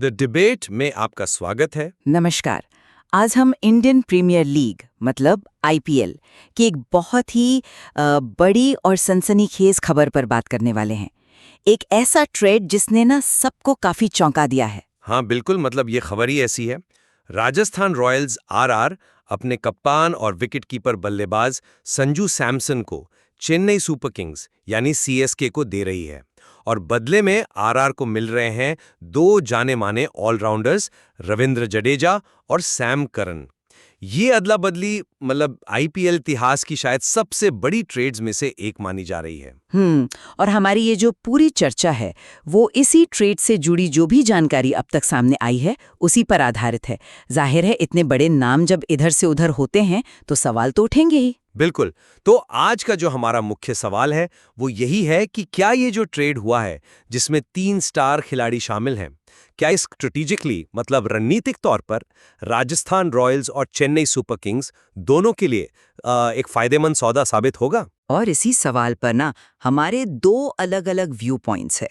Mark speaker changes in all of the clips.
Speaker 1: The debate में आपका स्वागत है।
Speaker 2: नमस्कार। आज हम इंडियन प्रीमियर लीग मतलब आईपीएल की एक बहुत ही बड़ी और सनसनीखेज खबर पर बात करने वाले हैं। एक ऐसा ट्रेड जिसने ना सबको काफी चौंका दिया है।
Speaker 1: हाँ बिल्कुल, मतलब ये खबर ही ऐसी है। राजस्थान रॉयल्स आरआर अपने कप्तान और विकेटकीपर बल्लेबाज संजू सैमसन को चेन्नई सुपर किंग्स यानी सीएसके को दे रही है और बदले में आरआर को मिल रहे हैं दो जाने माने ऑलराउंडर्स रविंद्र जडेजा और सैम करन। ये अदला बदली मतलब आईपीएल इतिहास की शायद सबसे बड़ी ट्रेड्स में से एक मानी जा रही है।
Speaker 2: और हमारी ये जो पूरी चर्चा है वो इसी ट्रेड से जुड़ी जो भी जानकारी अब तक सामने आई है उसी पर आधारित है। जाहिर है इतने बड़े नाम जब इधर से उधर होते हैं तो सवाल तो उठेंगे ही।
Speaker 1: बिल्कुल। तो आज का जो हमारा मुख्य सवाल है वो यही है कि क्या ये जो ट्रेड हुआ है जिसमें 3 स्टार खिलाड़ी शामिल हैं, क्या इस स्ट्रेटेजिकली मतलब रणनीतिक तौर पर राजस्थान रॉयल्स और चेन्नई सुपर किंग्स दोनों के लिए एक फायदेमंद सौदा साबित होगा?
Speaker 2: और इसी सवाल पर ना हमारे दो अलग-अलग व्यू पॉइंट्स है।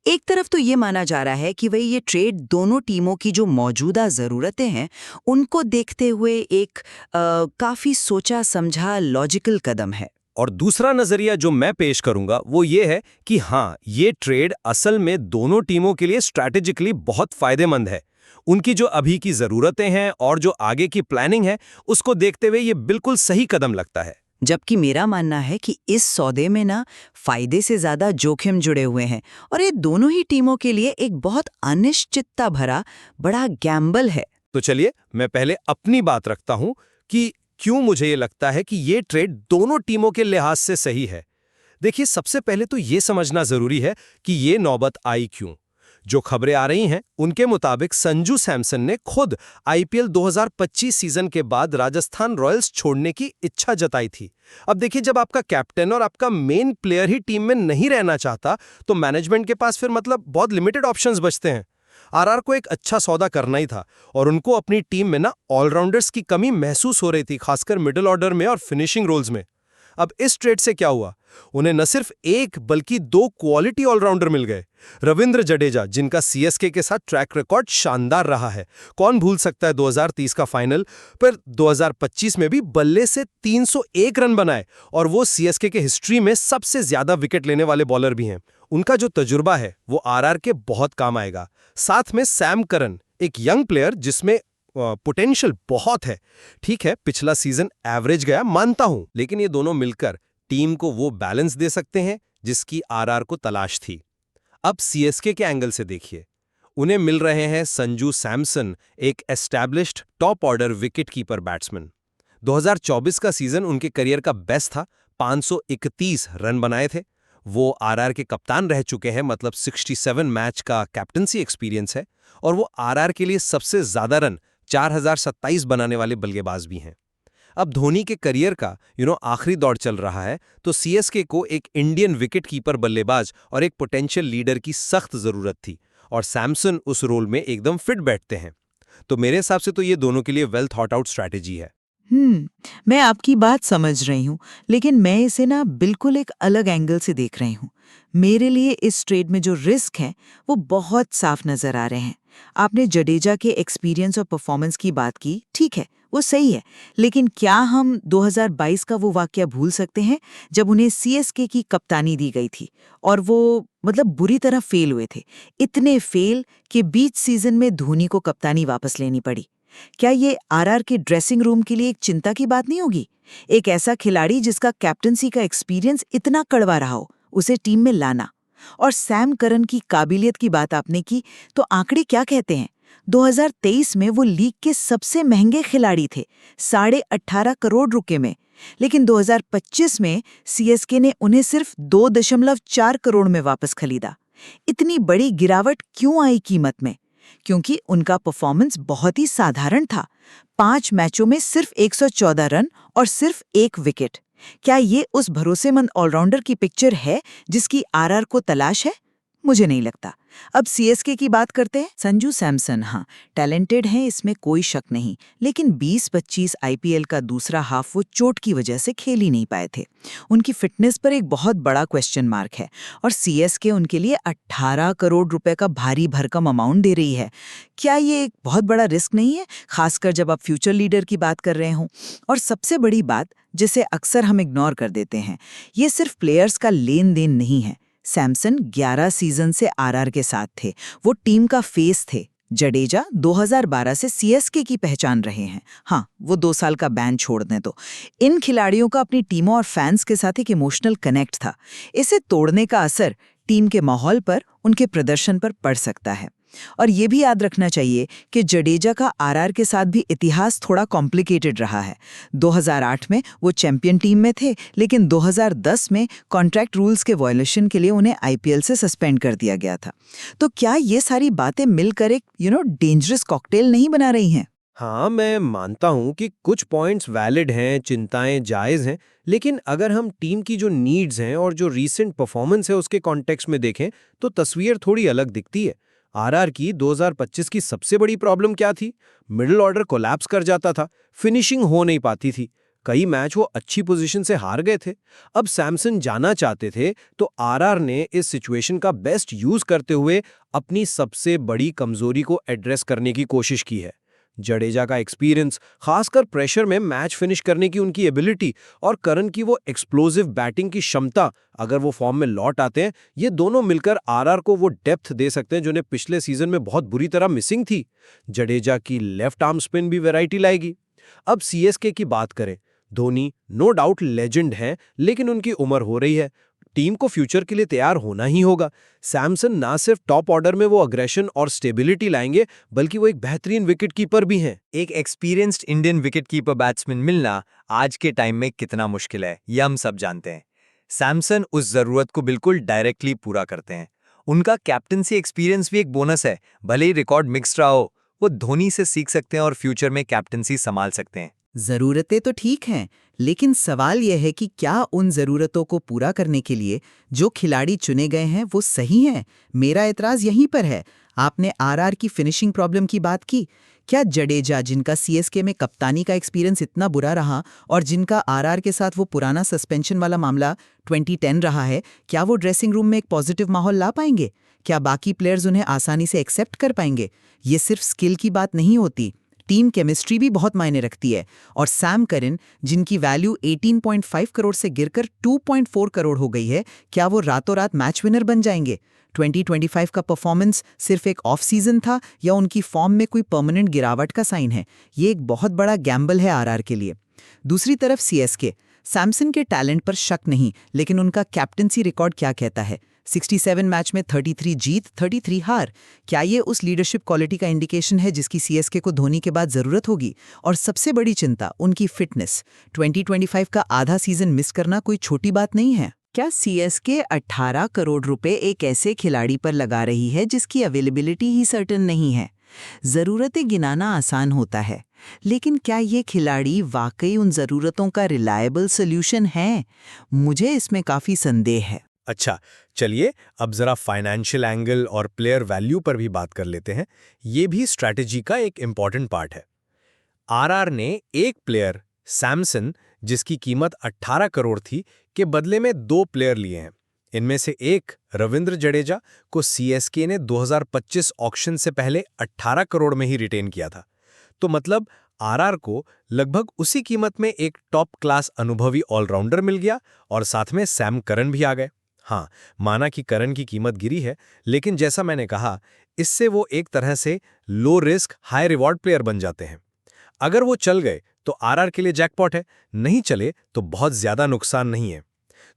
Speaker 2: एक तरफ तो ये माना जा रहा है कि वही ये ट्रेड दोनों टीमों की जो मौजूदा ज़रूरतें हैं उनको देखते हुए एक काफ़ी सोचा समझा लॉजिकल कदम है।
Speaker 1: और दूसरा नजरिया जो मैं पेश करूंगा वो ये है कि हाँ, ये ट्रेड असल में दोनों टीमों के लिए स्ट्रैटेजिकली बहुत फायदेमंद है। उनकी जो अभी की ज़रूरतें हैं और जो आगे की प्लानिंग है उसको देखते हुए ये बिल्कुल सही कदम लगता है।
Speaker 2: जबकि मेरा मानना है कि इस सौदे में ना फायदे से ज्यादा जोखिम जुड़े हुए हैं और ये दोनों ही टीमों के लिए एक बहुत अनिश्चितता भरा बड़ा गैम्बल है।
Speaker 1: तो चलिए मैं पहले अपनी बात रखता हूं कि क्यों मुझे ये लगता है कि ये ट्रेड दोनों टीमों के लिहाज से सही है। देखिए, सबसे पहले तो ये समझना जरूरी है कि ये नौबत आई क्यों। जो खबरें आ रही हैं उनके मुताबिक संजू सैमसन ने खुद आईपीएल 2025 सीजन के बाद राजस्थान रॉयल्स छोड़ने की इच्छा जताई थी। अब देखिए, जब आपका कैप्टन और आपका मेन प्लेयर ही टीम में नहीं रहना चाहता तो मैनेजमेंट के पास फिर मतलब बहुत लिमिटेड ऑप्शंस बचते हैं। आरआर को एक अच्छा सौदा करना ही था और उनको अपनी टीम में ना ऑलराउंडर्स की कमी महसूस हो रही थी, खासकर मिडिल ऑर्डर में और फिनिशिंग रोल्स में। अब इस ट्रेड से क्या हुआ, उन्हें न सिर्फ एक बल्कि 2 क्वालिटी ऑलराउंडर मिल गए। रविंद्र जडेजा, जिनका सीएसके के साथ ट्रैक रिकॉर्ड शानदार रहा है, कौन भूल सकता है 2030 का फाइनल, पर 2025 में भी बल्ले से 301 रन बनाए और वो सीएसके के हिस्ट्री में सबसे ज्यादा विकेट लेने वाले बॉलर भी हैं। उनका जो तजुर्बा है वो आरआर के बहुत काम आएगा। साथ में सैम करन, एक यंग प्लेयर जिसमें पोटेंशियल बहुत है। ठीक है, पिछला सीजन एवरेज गया मानता हूं, लेकिन ये दोनों मिलकर टीम को वो बैलेंस दे सकते हैं जिसकी आरआर को तलाश थी। अब सीएसके के एंगल से देखिए, उन्हें मिल रहे हैं संजू सैमसन, एक established top order wicketkeeper batsman. 2024 का सीजन उनके करियर का बेस्ट था, 531 रन बनाए थे। वो आरआर के कप्तान रह चुके हैं, मतलब 67 मैच का कैप्टनसी एक्सपीरियंस है और वो आरआर के लिए सबसे ज्यादा रन 4027 बनाने वाले बल्लेबाज भी हैं। अब धोनी के करियर का आखिरी दौर चल रहा है तो सीएसके को एक इंडियन विकेटकीपर बल्लेबाज और एक पोटेंशियल लीडर की सख्त जरूरत थी और सैमसन उस रोल में एकदम फिट बैठते हैं। तो मेरे हिसाब से तो ये दोनों के लिए वेल थॉट आउट स्ट्रैटेजी है।
Speaker 3: मैं आपकी बात समझ रही हूँ, लेकिन मैं इसे ना बिल्कुल एक अलग एंगल से देख रही हूँ। मेरे लिए इस ट्रेड में जो रिस्क हैं वो बहुत साफ नजर आ रहे हैं। आपने जडेजा के एक्सपीरियंस और परफॉर्मेंस की बात की, ठीक है, वो सही है, लेकिन क्या हम 2022 का वो वाकया भूल सकते हैं जब उन्हें सीएसके की कप्तानी दी गई थी और वो मतलब बुरी तरह फेल हुए थे, इतने फेल कि बीच सीजन में धोनी को कप्तानी वापस लेनी पड़ी। क्या ये आरआर के ड्रेसिंग रूम के लिए एक चिंता की बात नहीं होगी? एक ऐसा खिलाड़ी जिसका कैप्टनसी का एक्सपीरियंस इतना कड़वा रहा हो, उसे टीम में लाना। और सैम करन की काबिलियत की बात आपने की, तो आंकड़े क्या कहते हैं? 2023 में वो लीग के सबसे महंगे खिलाड़ी थे, 18.5 करोड़ रुपए में। लेकिन 2025 में सीएसके ने उन्हें सिर्फ 2.4 करोड़ में वापस खरीदा। इतनी बड़ी गिरावट क्यों आई कीमत में? क्योंकि उनका परफॉर्मेंस बहुत ही साधारण था। 5 मैचों में सिर्फ 114 रन और सिर्फ 1 विकेट। क्या ये उस भरोसेमंद ऑलराउंडर की पिक्चर है जिसकी आरआर को तलाश है? मुझे नहीं लगता। अब सीएसके की बात करते हैं। संजू सैमसन, हाँ, टैलेंटेड हैं, इसमें कोई शक नहीं, लेकिन 20-25 आईपीएल का दूसरा हाफ वो चोट की वजह से खेल ही नहीं पाए थे। उनकी फिटनेस पर एक बहुत बड़ा क्वेश्चन मार्क है और सीएसके उनके लिए 18 करोड़ रुपए का भारी भरकम अमाउंट दे रही है। क्या ये एक बहुत बड़ा रिस्क नहीं है, खासकर जब आप फ्यूचर लीडर की बात कर रहे हों? और सबसे बड़ी बात, जिसे अक्सर हम इग्नोर कर देते हैं, ये सिर्फ प्लेयर्स का लेन देन नहीं है। सैमसन 11 सीजन से आरआर के साथ थे, वो टीम का फेस थे। जडेजा 2012 से सीएसके की पहचान रहे हैं। हाँ, वो 2 साल का बैन छोड़ दें तो इन खिलाड़ियों का अपनी टीमों और फैंस के साथ एक इमोशनल कनेक्ट था। इसे तोड़ने का असर टीम के माहौल पर, उनके प्रदर्शन पर पड़ सकता है। और ये भी याद रखना चाहिए कि जडेजा का आरआर के साथ भी इतिहास थोड़ा कॉम्प्लिकेटेड रहा है। 2008 में वो चैंपियन टीम में थे, लेकिन 2010 में कॉन्ट्रैक्ट रूल्स के वायलेशन के लिए उन्हें आईपीएल से सस्पेंड कर दिया गया था। तो क्या ये सारी बातें मिलकर एक डेंजरस कॉकटेल नहीं बना रही हैं?
Speaker 1: हाँ, मैं मानता हूँ कि कुछ पॉइंट्स वैलिड हैं, चिंताएं जायज़ हैं, लेकिन अगर हम टीम की जो नीड्स हैं और जो रीसेंट परफॉर्मेंस है उसके कॉन्टेक्स्ट में देखें तो तस्वीर थोड़ी अलग दिखती है। आरआर की 2025 की सबसे बड़ी प्रॉब्लम क्या थी? मिडिल ऑर्डर कोलैप्स कर जाता था, फिनिशिंग हो नहीं पाती थी, कई मैच वो अच्छी पोजीशन से हार गए थे। अब सैमसन जाना चाहते थे तो आरआर ने इस सिचुएशन का बेस्ट यूज करते हुए अपनी सबसे बड़ी कमजोरी को एड्रेस करने की कोशिश की है। जडेजा का एक्सपीरियंस, खासकर प्रेशर में मैच फिनिश करने की उनकी एबिलिटी और करन की वो एक्सप्लोसिव बैटिंग की क्षमता, अगर वो फॉर्म में लौट आते हैं, ये दोनों मिलकर आरआर को वो डेप्थ दे सकते हैं जो उन्हें पिछले सीजन में बहुत बुरी तरह मिसिंग थी। जडेजा की लेफ्ट आर्म स्पिन भी वैरायटी लाएगी। अब सीएसके की बात करें, धोनी नो डाउट लेजेंड हैं, लेकिन उनकी उम्र हो रही है, टीम को फ्यूचर के लिए तैयार होना ही होगा। सैमसन ना सिर्फ टॉप ऑर्डर में वो अग्रेशन और स्टेबिलिटी लाएंगे, बल्कि वो एक बेहतरीन विकेटकीपर भी हैं।
Speaker 4: एक एक्सपीरियंस्ड इंडियन विकेटकीपर बैट्समैन मिलना आज के टाइम में कितना मुश्किल है, यह हम सब जानते हैं। सैमसन उस जरूरत को बिल्कुल डायरेक्टली पूरा करते हैं। उनका कैप्टनसी एक्सपीरियंस भी एक बोनस है, भले ही रिकॉर्ड मिक्स्ड रहा हो, वो धोनी से सीख सकते हैं और फ्यूचर में कैप्टनसी संभाल सकते हैं।
Speaker 2: ज़रूरतें तो ठीक हैं, लेकिन सवाल यह है कि क्या उन ज़रूरतों को पूरा करने के लिए जो खिलाड़ी चुने गए हैं वो सही हैं? मेरा एतराज़ यहीं पर है। आपने आरआर की फिनिशिंग प्रॉब्लम की बात की। क्या जडेजा, जिनका सीएसके में कप्तानी का एक्सपीरियंस इतना बुरा रहा और जिनका आरआर के साथ वो पुराना सस्पेंशन वाला मामला 2010 रहा है, क्या वो ड्रेसिंग रूम में एक पॉजिटिव माहौल ला पाएंगे? क्या बाकी प्लेयर्स उन्हें आसानी से एक्सेप्ट कर पाएंगे? ये सिर्फ स्किल की बात नहीं होती, टीम केमिस्ट्री भी बहुत मायने रखती है। और सैम करन, जिनकी वैल्यू 18.5 करोड़ से गिरकर 2.4 करोड़ हो गई है, क्या वो रातों रात मैच विनर बन जाएंगे? 2025 का परफॉर्मेंस सिर्फ एक ऑफ सीजन था या उनकी फॉर्म में कोई परमानेंट गिरावट का साइन है? ये एक बहुत बड़ा गैम्बल है आरआर के लिए। दूसरी तरफ सीएसके, सैमसन के टैलेंट पर शक नहीं, लेकिन उनका कैप्टनसी रिकॉर्ड क्या कहता है? 67 मैच में 33 जीत, 33 हार। क्या ये उस लीडरशिप क्वालिटी का इंडिकेशन है जिसकी सीएसके को धोनी के बाद जरूरत होगी? और सबसे बड़ी चिंता, उनकी फिटनेस। 2025 का आधा सीजन मिस करना कोई छोटी बात नहीं है। क्या सीएसके 18 करोड़ रुपए एक ऐसे खिलाड़ी पर लगा रही है जिसकी अवेलेबिलिटी ही सर्टेन नहीं है? ज़रूरतें गिनाना आसान होता है, लेकिन क्या ये खिलाड़ी वाकई उन ज़रूरतों का रिलायबल सोल्यूशन है? मुझे इसमें काफ़ी संदेह है।
Speaker 1: अच्छा, चलिए अब जरा फाइनेंशियल एंगल और प्लेयर वैल्यू पर भी बात कर लेते हैं। ये भी स्ट्रैटेजी का एक इंपॉर्टेंट पार्ट है। आरआर ने एक प्लेयर, सैमसन, जिसकी कीमत 18 करोड़ थी, के बदले में 2 प्लेयर लिए हैं। इनमें से एक, रविंद्र जडेजा, को सीएसके ने 2025 ऑक्शन से पहले 18 करोड़ में ही रिटेन किया था। तो मतलब आरआर को लगभग उसी कीमत में एक टॉप क्लास अनुभवी ऑलराउंडर मिल गया और साथ में सैम करन भी आ गए। हाँ, माना कि करन की कीमत गिरी है, लेकिन जैसा मैंने कहा, इससे वो एक तरह से low risk high reward player बन जाते हैं। अगर वो चल गए तो आरआर के लिए जैकपॉट है, नहीं चले तो बहुत ज्यादा नुकसान नहीं है।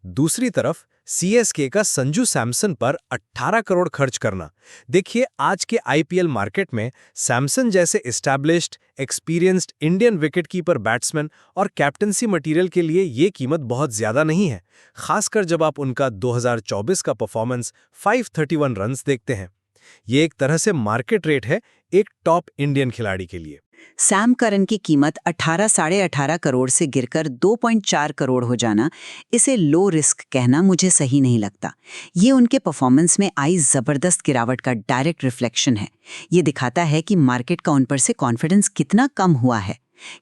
Speaker 1: दूसरी तरफ सीएसके का संजू सैमसन पर 18 करोड़ खर्च करना। देखिए, आज के आईपीएल मार्केट में सैमसन जैसे established, experienced Indian wicketkeeper batsman और कैप्टनसी मटेरियल के लिए ये कीमत बहुत ज्यादा नहीं है, खासकर जब आप उनका 2024 का परफॉर्मेंस 531 रन्स देखते हैं। ये एक तरह से मार्केट रेट है एक टॉप इंडियन खिलाड़ी के लिए।
Speaker 2: सैम करन की कीमत 18 साढ़े 18 करोड़ से गिरकर 2.4 करोड़ हो जाना, इसे लो रिस्क कहना मुझे सही नहीं लगता। ये उनके परफॉर्मेंस में आई जबरदस्त गिरावट का डायरेक्ट रिफ्लेक्शन है। ये दिखाता है कि मार्केट का उन पर से कॉन्फिडेंस कितना कम हुआ है।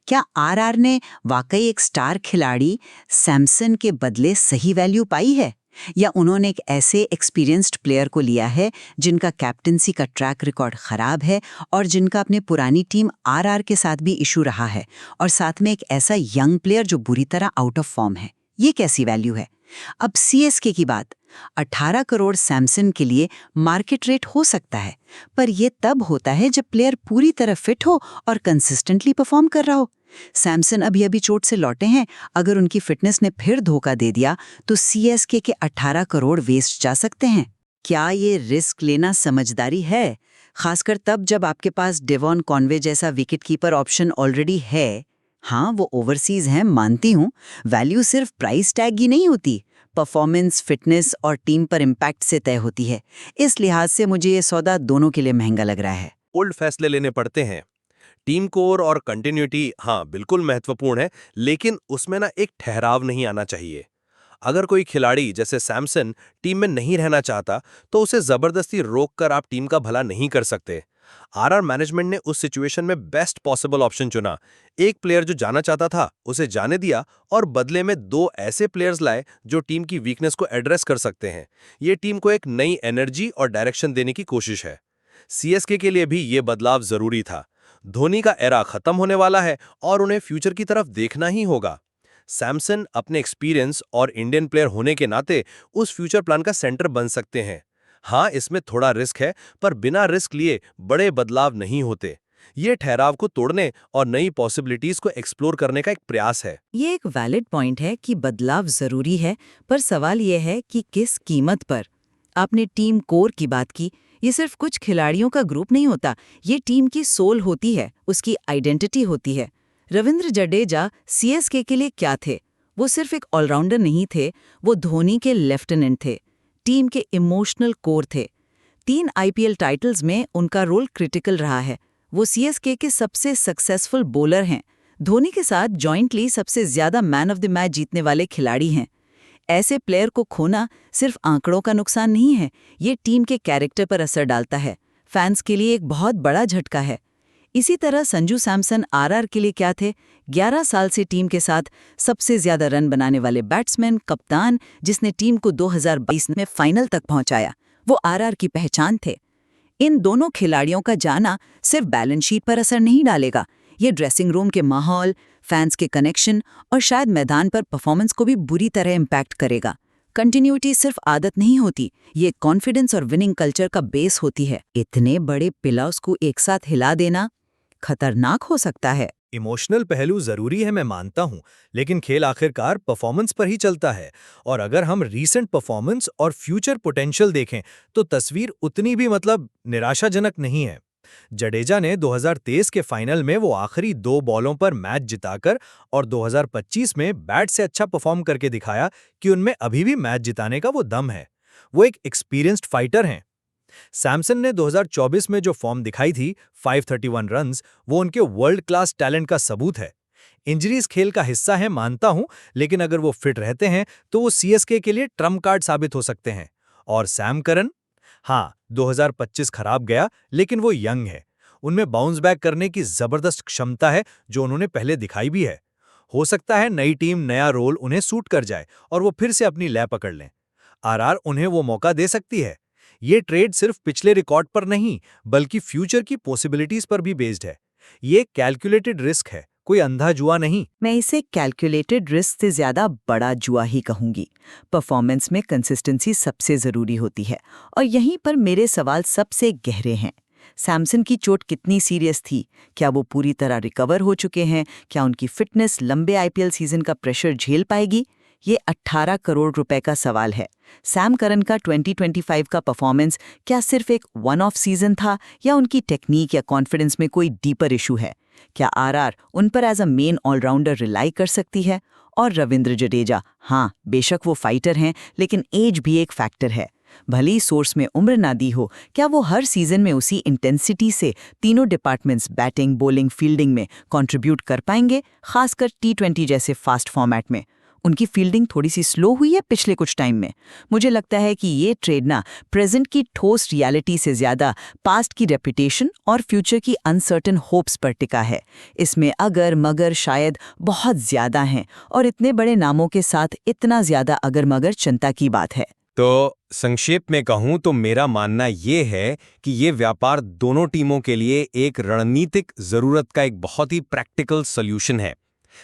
Speaker 2: क्या आरआर ने वाकई एक स्टार खिलाड़ी सैमसन के बदले सही वैल्यू पाई है, या उन्होंने एक ऐसे एक्सपीरियंस्ड प्लेयर को लिया है जिनका कैप्टनसी का ट्रैक रिकॉर्ड खराब है और जिनका अपने पुरानी टीम आरआर के साथ भी इशू रहा है, और साथ में एक ऐसा यंग प्लेयर जो बुरी तरह आउट ऑफ फॉर्म है? ये कैसी वैल्यू है? अब सीएसके की बात, 18 करोड़ सैमसन के लिए मार्केट रेट हो सकता है, पर यह तब होता है जब प्लेयर पूरी तरह फिट हो और कंसिस्टेंटली परफॉर्म कर रहा हो। सैमसन अभी चोट से लौटे हैं, अगर उनकी फिटनेस ने फिर धोखा दे दिया तो सीएसके के 18 करोड़ वेस्ट जा सकते हैं। क्या ये रिस्क लेना समझदारी है, खासकर तब जब आपके पास डेवॉन कॉनवे जैसा विकेटकीपर ऑप्शन ऑलरेडी है? हाँ, वो ओवरसीज हैं, मानती हूँ। वैल्यू सिर्फ प्राइस टैग ही नहीं होती, परफॉर्मेंस, फिटनेस और टीम पर इम्पैक्ट से तय होती है। इस लिहाज से मुझे ये सौदा दोनों के लिए महंगा लग रहा है।
Speaker 1: बोल्ड फैसले लेने पड़ते हैं। टीम कोर और कंटिन्यूटी हाँ बिल्कुल महत्वपूर्ण है, लेकिन उसमें ना एक ठहराव नहीं आना चाहिए। अगर कोई खिलाड़ी जैसे सैमसन टीम में नहीं रहना चाहता तो उसे जबरदस्ती रोककर आप टीम का भला नहीं कर सकते। आरआर मैनेजमेंट ने उस सिचुएशन में बेस्ट पॉसिबल ऑप्शन चुना। एक प्लेयर जो जाना चाहता था उसे जाने दिया और बदले में 2 ऐसे प्लेयर्स लाए जो टीम की वीकनेस को एड्रेस कर सकते हैं। ये टीम को एक नई एनर्जी और डायरेक्शन देने की कोशिश है। सीएसके के लिए भी ये बदलाव जरूरी था। धोनी का एरा खत्म होने वाला है और उन्हें फ्यूचर की तरफ देखना ही होगा। सैमसन अपने एक्सपीरियंस और इंडियन प्लेयर होने के नाते उस फ्यूचर प्लान का सेंटर बन सकते हैं। हाँ, इसमें थोड़ा रिस्क है, पर बिना रिस्क लिए बड़े बदलाव नहीं होते। ये ठहराव को तोड़ने और नई पॉसिबिलिटीज को एक्सप्लोर करने का एक प्रयास है।
Speaker 3: ये एक वैलिड पॉइंट है कि बदलाव जरूरी है, पर सवाल यह है कि किस कीमत पर। आपने टीम कोर की बात की। ये सिर्फ कुछ खिलाड़ियों का ग्रुप नहीं होता, ये टीम की सोल होती है, उसकी आइडेंटिटी होती है। रविंद्र जडेजा सीएसके के लिए क्या थे? वो सिर्फ एक ऑलराउंडर नहीं थे, वो धोनी के लेफ्टिनेंट थे, टीम के इमोशनल कोर थे। 3 आईपीएल टाइटल्स में उनका रोल क्रिटिकल रहा है। वो सीएसके के सबसे सक्सेसफुल बॉलर हैं, धोनी के साथ जॉइंटली सबसे ज्यादा मैन ऑफ द मैच जीतने वाले खिलाड़ी हैं। ऐसे प्लेयर को खोना सिर्फ आंकड़ों का नुकसान नहीं है, ये टीम के कैरेक्टर पर असर डालता है। फैंस के लिए एक बहुत बड़ा झटका है। इसी तरह संजू सैमसन आरआर के लिए क्या थे? 11 साल से टीम के साथ सबसे ज्यादा रन बनाने वाले बैट्समैन, कप्तान, जिसने टीम को 2022 में फाइनल तक पहुंचाया, वो आरआर की पहचान थे। इन दोनों खिलाड़ियों का जाना सिर्फ बैलेंस शीट पर असर नहीं डालेगा, ये ड्रेसिंग रूम के माहौल, फैंस के कनेक्शन और शायद मैदान पर परफॉर्मेंस को भी बुरी तरह इम्पैक्ट करेगा। कंटिन्यूटी सिर्फ आदत नहीं होती, ये कॉन्फिडेंस और विनिंग कल्चर का बेस होती है। इतने बड़े पिलर्स को एक साथ हिला देना खतरनाक हो सकता है।
Speaker 4: इमोशनल पहलू जरूरी है, मैं मानता हूं, लेकिन खेल आखिरकार परफॉर्मेंस पर ही चलता है। और अगर हम रीसेंट परफॉर्मेंस और फ्यूचर पोटेंशियल देखें तो तस्वीर उतनी भी निराशाजनक नहीं है। जडेजा ने 2023 के फाइनल में वो आखिरी 2 बॉलों पर मैच जिताकर और 2025 में बैट से अच्छा परफॉर्म करके दिखाया कि उनमें अभी भी मैच जिताने का वो दम है। वो एक एक्सपीरियंस्ड फाइटर हैं। सैमसन ने 2024 में जो फॉर्म दिखाई थी, 531 रन्स, वो उनके वर्ल्ड क्लास टैलेंट का सबूत है। इंजरीज खेल का हिस्सा है, मानता हूं, लेकिन अगर वो फिट रहते हैं तो वो सीएसके के लिए ट्रम्प कार्ड साबित हो सकते हैं। और सैम करन, हाँ, 2025 खराब गया, लेकिन वो यंग है। उनमें बाउंस बैक करने की जबरदस्त क्षमता है जो उन्होंने पहले दिखाई भी है। हो सकता है नई टीम, नया रोल उन्हें सूट कर जाए और वो फिर से अपनी लय पकड़ लें। आरआर उन्हें वो मौका दे सकती है। ये ट्रेड सिर्फ पिछले रिकॉर्ड पर नहीं, बल्कि फ्यूचर की पॉसिबिलिटीज पर भी बेस्ड है। ये कैलकुलेटेड रिस्क है, कोई अंधा जुआ नहीं।
Speaker 3: मैं इसे कैलकुलेटेड रिस्क से ज्यादा बड़ा जुआ ही कहूंगी। परफॉर्मेंस में कंसिस्टेंसी सबसे जरूरी होती है, और यहीं पर मेरे सवाल सबसे गहरे हैं। सैमसन की चोट कितनी सीरियस थी? क्या वो पूरी तरह रिकवर हो चुके हैं? क्या उनकी फिटनेस लंबे आईपीएल सीजन का प्रेशर झेल पाएगी? ये 18 करोड़ रुपए का सवाल है। सैम करन का 2025 का परफॉर्मेंस क्या सिर्फ एक वन ऑफ सीजन था, या उनकी टेक्निक या कॉन्फिडेंस में कोई डीपर इशू है? क्या आरआर उन पर as a main allrounder rely कर सकती है? और रविंद्र जडेजा, हाँ, बेशक वो फाइटर हैं, लेकिन एज भी एक फैक्टर है।
Speaker 2: भले ही सोर्स में उम्र ना दी हो, क्या वो हर सीजन में उसी इंटेंसिटी से तीनों डिपार्टमेंट्स बैटिंग, बॉलिंग, फील्डिंग में कंट्रीब्यूट कर पाएंगे, खासकर T20 जैसे फास्ट फॉर्मेट में? उनकी फील्डिंग थोड़ी सी स्लो हुई है पिछले कुछ टाइम में। मुझे लगता है कि ये ट्रेड ना प्रेजेंट की ठोस रियलिटी से ज्यादा पास्ट की रेपुटेशन और फ्यूचर की अनसर्टेन होप्स पर टिका है। इसमें अगर मगर शायद बहुत ज्यादा हैं और इतने बड़े नामों के साथ इतना ज्यादा अगर मगर चिंता की बात है।
Speaker 1: तो संक्षेप में कहूं तो मेरा मानना ये है कि ये व्यापार दोनों टीमों के लिए एक रणनीतिक जरूरत का एक बहुत ही प्रैक्टिकल सॉल्यूशन है।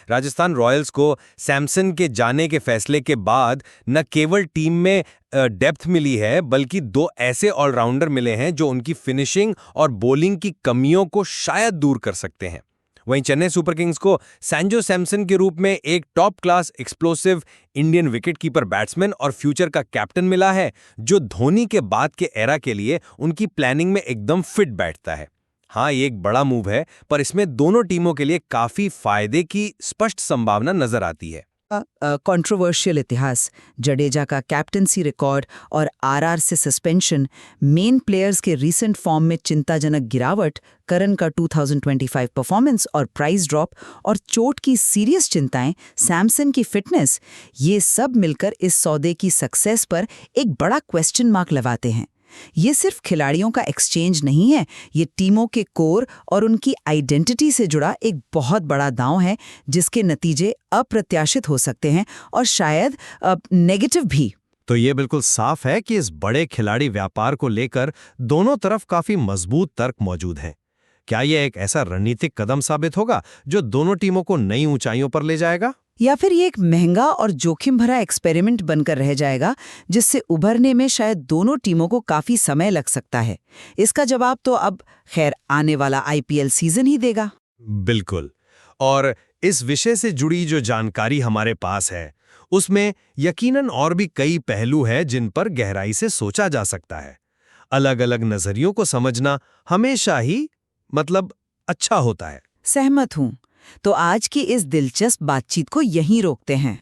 Speaker 1: राजस्थान रॉयल्स को सैमसन के जाने के फैसले के बाद न केवल टीम में डेप्थ मिली है, बल्कि दो ऐसे ऑलराउंडर मिले हैं जो उनकी फिनिशिंग और बॉलिंग की कमियों को शायद दूर कर सकते हैं। वहीं चेन्नई सुपर किंग्स को सैंजो सैमसन के रूप में एक top class explosive Indian wicketkeeper batsman और फ्यूचर का कैप्टन मिला है, जो धोनी के बाद के एरा के लिए उनकी प्लानिंग में एकदम फिट बैठता है। हाँ, ये एक बड़ा मूव है, पर इसमें दोनों टीमों के लिए काफी फायदे की स्पष्ट संभावना नजर आती है।
Speaker 2: कंट्रोवर्शियल इतिहास, जडेजा का कैप्टनसी रिकॉर्ड और आरआर से सस्पेंशन, मेन प्लेयर्स के रीसेंट फॉर्म में चिंताजनक गिरावट, करण का 2025 परफॉर्मेंस और प्राइस ड्रॉप और चोट की सीरियस चिंताएं, सैमसन की फिटनेस, ये सब मिलकर इस सौदे की सक्सेस पर एक बड़ा क्वेश्चन मार्क लगाते हैं। ये सिर्फ खिलाड़ियों का एक्सचेंज नहीं है, ये टीमों के कोर और उनकी आइडेंटिटी से जुड़ा एक बहुत बड़ा दांव है, जिसके नतीजे अप्रत्याशित हो सकते हैं और शायद नेगेटिव भी।
Speaker 1: तो ये बिल्कुल साफ है कि इस बड़े खिलाड़ी व्यापार को लेकर दोनों तरफ काफी मजबूत तर्क मौजूद हैं। क्या यह एक ऐसा रणनीतिक कदम साबित होगा जो दोनों टीमों को नई ऊंचाइयों पर ले जाएगा,
Speaker 2: या फिर ये एक महंगा और जोखिम भरा एक्सपेरिमेंट बनकर रह जाएगा, जिससे उभरने में शायद दोनों टीमों को काफी समय लग सकता है? इसका जवाब तो अब खैर आने वाला IPL सीजन ही देगा।
Speaker 1: बिल्कुल। और इस विषय से जुड़ी जो जानकारी हमारे पास है, उसमें यकीनन और भी कई पहलू हैं जिन पर गहराई से सोचा जा सकता है। अलग अलग नजरियों को समझना हमेशा ही अच्छा होता है।
Speaker 2: सहमत हूँ। तो आज की इस दिलचस्प बातचीत को यहीं रोकते हैं।